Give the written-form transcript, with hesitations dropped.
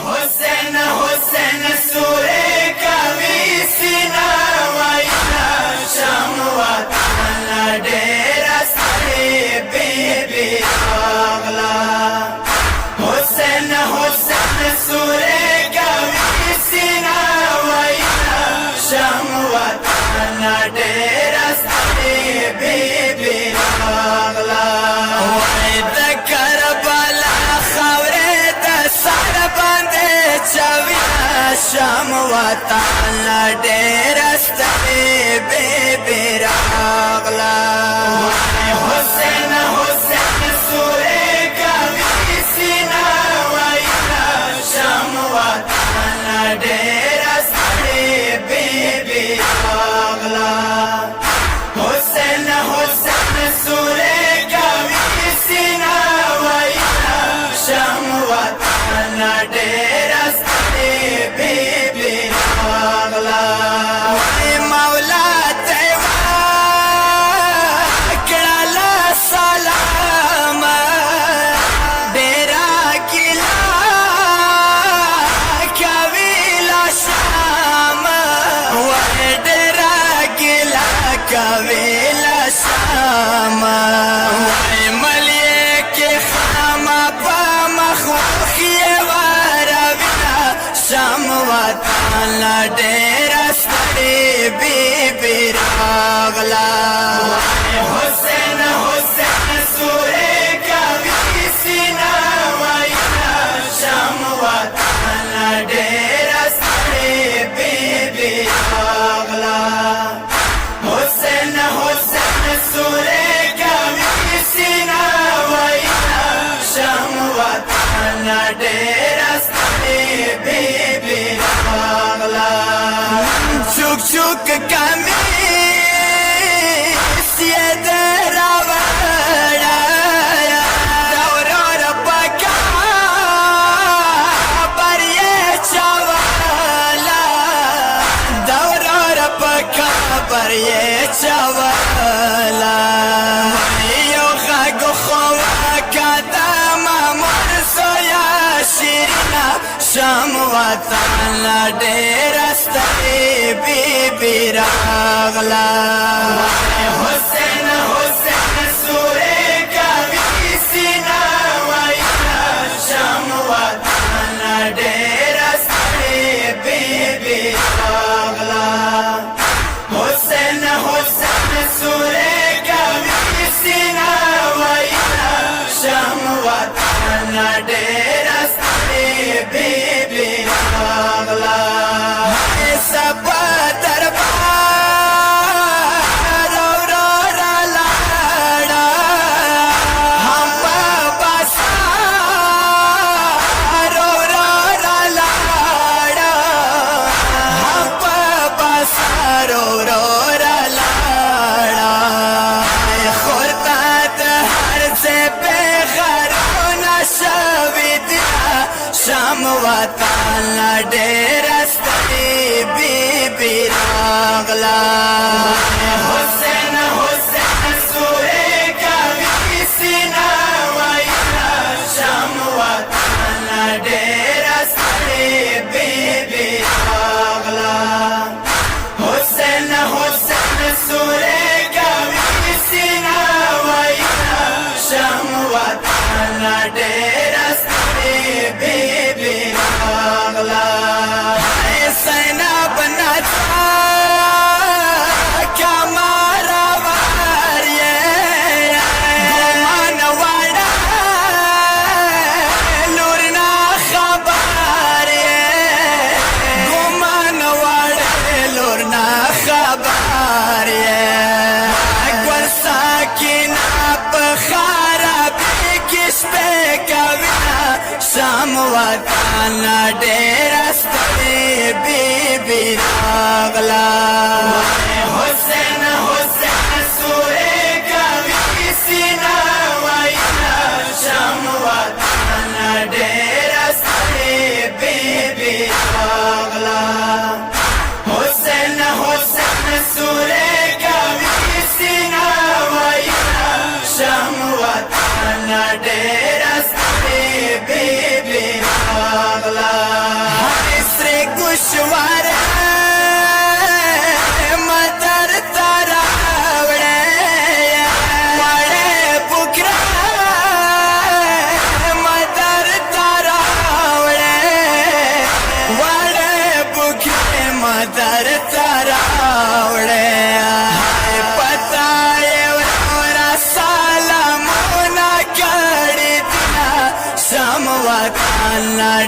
حسین حسین سورے کبھی سینا وائنا شام وطن ڈیرا سڑے بی بی اغلا حسین حسین سورے کبھی سینا وائنا شام وطن ڈیرا سڑے بی بی اغلا شام وطن ڈیرا سڑے بی بی راغلا حسین حسین سورے کبھی سینا وائنا شام وطن ڈیرا سڑے بی بی راغلا حسین حسین سورے کبھی سینا وائنا شام وطن ڈیرا سڑے بی بی راغلا مولا تیوا کڑالا سلام ڈیرا کلا کویلا شام ڈیرا کلا کویلا شام ملیے کے خام پا مخوخی شام وطن ڈیرا سڑے بی بی راغلا حسین حسین سورے کبھی سینا وائنا شام وطن ڈیرا سڑے بی بی راغلا حسین حسین سورے کبھی سینا وائنا شام وطن ڈیرا سڑے بی بی راغلا چوک چوک کمی سید راوڑا دورور پکا بریے چوالا دورور پکا بریے چوالا یو خاک خوا کدام مرسویا شیرنا شام وطن ڈیرا سڑے بی بی راغلا حسین حسین سورے کبھی سینا وائنا شام وطن ڈیرا سڑے بی بی راغلا حسین حسین سورے کبھی سینا وائنا شام وطن ڈیرا سڑے بی بی راغلا سبا دربار اورورا لاڑا ہم بسار اورورا لاڑا ہم بسار اورورا لاڑا خورتات ہر سے بے غرون شویدیا شام وطن ڈیرا سڑے بی بی راغلا حسین حسین سورے کبھی سینا وائنا شام وطن ڈیرا سڑے بی بی راغلا حسین حسین سورے کبھی سینا وائنا شام وطن ڈیرا سڑے بی بی راغلا سینا بنا کمارا واریے گمان واڑا لورنا خبر گمان واڑا لورنا خبر گورسا کی ناپ خرابی کس پہ کوینا شام وطن ڈیرا سڑے بی بی راغلا حسین حسین سورے کبھی سینا وائنا شام وطن ڈیرا سڑے بی بی راغلا حسین حسین سورے کبھی سینا وائنا شام وطن ڈیرا سڑے بی بی راغلا